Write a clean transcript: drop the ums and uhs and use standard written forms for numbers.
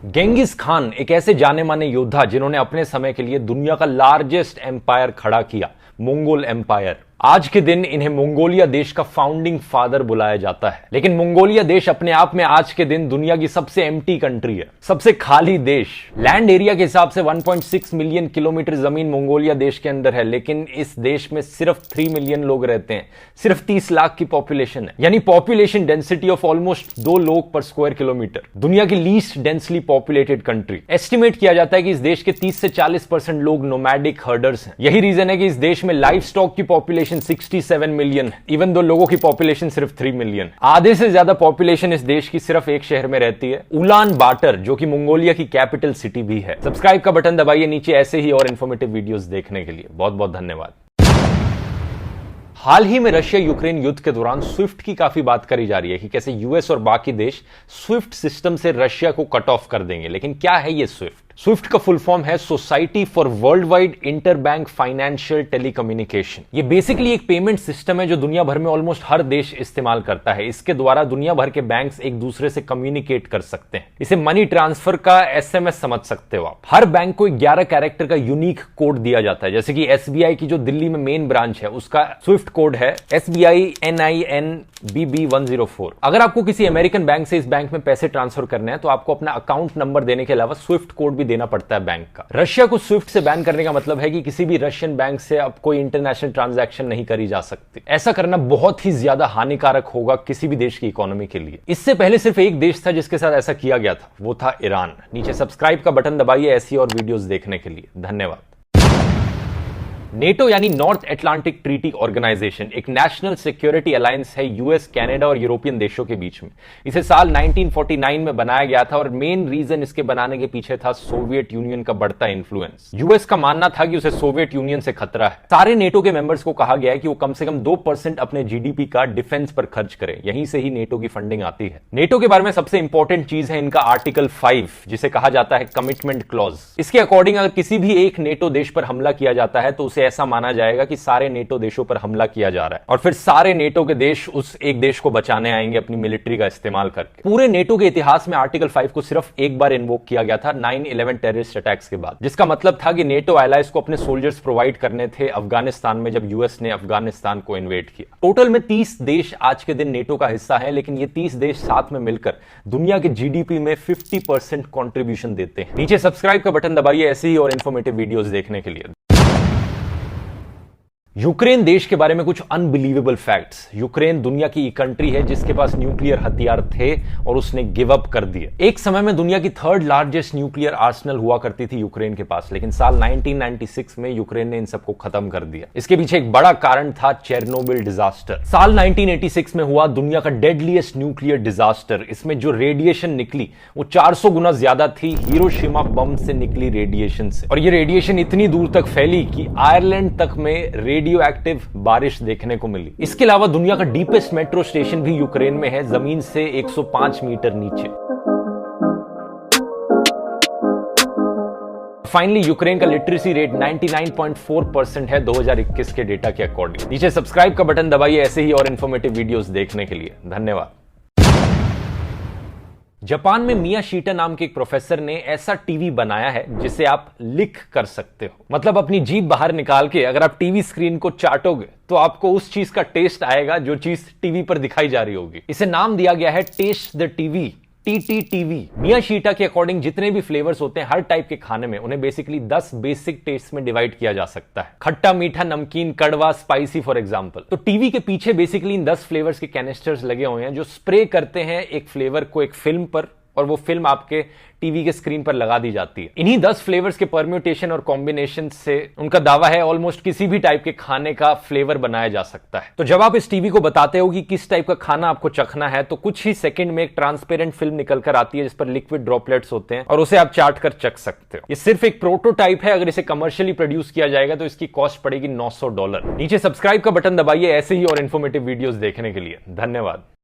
Genghis Khan एक ऐसे जाने माने योद्धा जिन्होंने अपने समय के लिए दुनिया का लार्जेस्ट एम्पायर खड़ा किया, मंगोल एम्पायर। आज के दिन इन्हें मंगोलिया देश का फाउंडिंग फादर बुलाया जाता है। लेकिन मंगोलिया देश अपने आप में आज के दिन दुनिया की सबसे एम्प्टी कंट्री है, सबसे खाली देश। लैंड एरिया के हिसाब से 1.6 मिलियन किलोमीटर जमीन मंगोलिया देश के अंदर है, लेकिन इस देश में सिर्फ 3 मिलियन लोग रहते हैं, सिर्फ 30 लाख की पॉपुलेशन है, यानी पॉपुलेशन डेंसिटी ऑफ ऑलमोस्ट 2 लोग पर स्क्वायर किलोमीटर। दुनिया की least densely populated country. Estimate किया जाता है कि इस देश के 30 से 40% लोग नोमैडिक हर्डर्स हैं। यही रीजन है कि इस देश में लाइफ स्टॉक की पॉपुलेशन 67 मिलियन है, इवन दो लोगों की पॉपुलेशन सिर्फ 3 मिलियन। आधे से ज्यादा पॉपुलेशन इस देश की सिर्फ एक शहर में रहती है, उलान बाटर, जो कि मंगोलिया की कैपिटल सिटी भी है। सब्सक्राइब का बटन दबाइए नीचे ऐसे ही और इन्फॉर्मेटिव वीडियोस देखने के लिए। बहुत बहुत धन्यवाद। हाल ही में रशिया यूक्रेन युद्ध के दौरान स्विफ्ट की काफी बात करी जा रही है कि कैसे यूएस और बाकी देश स्विफ्ट सिस्टम से रशिया को कट ऑफ कर देंगे। लेकिन क्या है ये स्विफ्ट? स्विफ्ट का फुल फॉर्म है society for world wide interbank financial telecommunication. ये बेसिकली एक पेमेंट सिस्टम है जो दुनिया भर में ऑलमोस्ट हर देश इस्तेमाल करता है। इसके द्वारा दुनिया भर के बैंक्स एक दूसरे से कम्युनिकेट कर सकते हैं। इसे मनी ट्रांसफर का एसएमएस समझ सकते हो आप। हर बैंक को 11 कैरेक्टर का यूनिक कोड दिया जाता है। जैसे कि एसबीआई की जो दिल्ली में मेन ब्रांच है उसका स्विफ्ट कोड है SBI NINBB 104। अगर आपको किसी अमेरिकन बैंक से इस बैंक में पैसे ट्रांसफर करने हैं तो आपको अपना अकाउंट नंबर देने के अलावा स्विफ्ट कोड भी देना पड़ता है बैंक का। रशिया को स्विफ्ट से बैन करने का मतलब है कि किसी भी रशियन बैंक से अब कोई इंटरनेशनल ट्रांजैक्शन नहीं करी जा सकती। ऐसा करना बहुत ही ज्यादा हानिकारक होगा किसी भी देश की इकोनॉमी के लिए। इससे पहले सिर्फ एक देश था जिसके साथ ऐसा किया गया था, वो था ईरान। नीचे सब्सक्राइब का बटन दबाइए ऐसी और वीडियोस देखने के लिए। धन्यवाद। नेटो यानी नॉर्थ अटलांटिक ट्रीटी ऑर्गेनाइजेशन एक नेशनल सिक्योरिटी अलायंस है यूएस, कनाडा और यूरोपियन देशों के बीच में। इसे साल 1949 में बनाया गया था और मेन रीजन इसके बनाने के पीछे था सोवियत यूनियन का बढ़ता इन्फ्लुएंस। यूएस का मानना था कि उसे सोवियत यूनियन से खतरा है। सारे नेटो के मेंबर्स को कहा गया है कि वो कम से कम 2% अपने जीडीपी का डिफेंस पर खर्च करें। यहीं से ही नेटो की फंडिंग आती है। नेटो के बारे में सबसे इंपॉर्टेंट चीज है इनका आर्टिकल 5, जिसे कहा जाता है कमिटमेंट क्लॉज। इसके अकॉर्डिंग अगर किसी भी एक नेटो देश पर हमला किया जाता है तो उसे ऐसा माना जाएगा कि सारे नेटो देशों पर हमला किया जा रहा है और फिर सारे नेटो के देश उस एक देश को बचाने आएंगे अपनी मिलिट्री का इस्तेमाल करके। पूरे नेटो के इतिहास में आर्टिकल 5 को सिर्फ एक बार इन्वोक किया गया था 9/11 टेररिस्ट अटैक्स के बाद, जिसका मतलब था कि नेटो एलाइज को अपने सोल्जर्स प्रोवाइड करने थे अफगानिस्तान में जब यूएस ने अफगानिस्तान को इन्वेड किया। टोटल में 30 देश आज के दिन नेटो का हिस्सा है, लेकिन ये 30 देश साथ में मिलकर दुनिया के जीडीपी में 50% कॉन्ट्रीब्यूशन देते हैं। नीचे सब्सक्राइब का बटन दबाइए ऐसे ही और इन्फॉर्मेटिव वीडियोस देखने के लिए। यूक्रेन देश के बारे में कुछ अनबिलीवेबल फैक्ट्स। यूक्रेन दुनिया की एक कंट्री है जिसके पास न्यूक्लियर हथियार थे और उसने गिव अप कर दिए। एक समय में दुनिया की 3rd लार्जेस्ट न्यूक्लियर आर्सेनल हुआ करती थी यूक्रेन के पास, लेकिन साल 1996 में यूक्रेन ने इन सबको खत्म कर दिया। इसके पीछे एक बड़ा कारण था चेरनोबिल डिजास्टर। साल 1986 में हुआ दुनिया का डेडलीस्ट न्यूक्लियर डिजास्टर। इसमें जो रेडिएशन निकली वो 400 गुना ज्यादा थी हिरोशिमा बम से निकली रेडिएशन से, और ये रेडिएशन इतनी दूर तक फैली कि आयरलैंड तक में रेडियो एक्टिव बारिश देखने को मिली। इसके अलावा दुनिया का डीपेस्ट मेट्रो स्टेशन भी यूक्रेन में है, जमीन से 105 मीटर नीचे। फाइनली यूक्रेन का लिटरेसी रेट 99.4% है 2021 के डेटा के अकॉर्डिंग। नीचे सब्सक्राइब का बटन दबाइए ऐसे ही और इन्फॉर्मेटिव वीडियोस देखने के लिए। धन्यवाद। जापान में मियाशीटा नाम के एक प्रोफेसर ने ऐसा टीवी बनाया है जिसे आप लिक कर सकते हो। मतलब अपनी जीभ बाहर निकाल के अगर आप टीवी स्क्रीन को चाटोगे तो आपको उस चीज का टेस्ट आएगा जो चीज टीवी पर दिखाई जा रही होगी। इसे नाम दिया गया है टेस्ट द टीवी, TTTV। मियाशीटा के अकॉर्डिंग जितने भी फ्लेवर्स होते हैं हर टाइप के खाने में, उन्हें बेसिकली 10 बेसिक टेस्ट में डिवाइड किया जा सकता है। खट्टा, मीठा, नमकीन, कड़वा, स्पाइसी फॉर एग्जांपल। तो टीवी के पीछे बेसिकली इन 10 फ्लेवर्स के कैनिस्टर्स लगे हुए हैं जो स्प्रे करते हैं एक फ्लेवर को एक फिल्म पर, और वो फिल्म आपके टीवी के स्क्रीन पर लगा दी जाती है। इन्हीं 10 फ्लेवर्स के परम्यूटेशन और कॉम्बिनेशन से उनका दावा है ऑलमोस्ट किसी भी टाइप के खाने का फ्लेवर बनाया जा सकता है। तो जब आप इस टीवी को बताते हो कि किस टाइप का खाना आपको चखना है तो कुछ ही सेकंड में एक ट्रांसपेरेंट फिल्म निकल कर आती है जिस पर लिक्विड ड्रॉपलेट्स होते हैं और उसे आप चाट कर चख सकते हो। ये सिर्फ एक प्रोटोटाइप है। अगर इसे कमर्शियली प्रोड्यूस किया जाएगा तो इसकी कॉस्ट पड़ेगी $900। नीचे सब्सक्राइब का बटन दबाइए ऐसे ही और इन्फॉर्मेटिव वीडियोस देखने के लिए। धन्यवाद।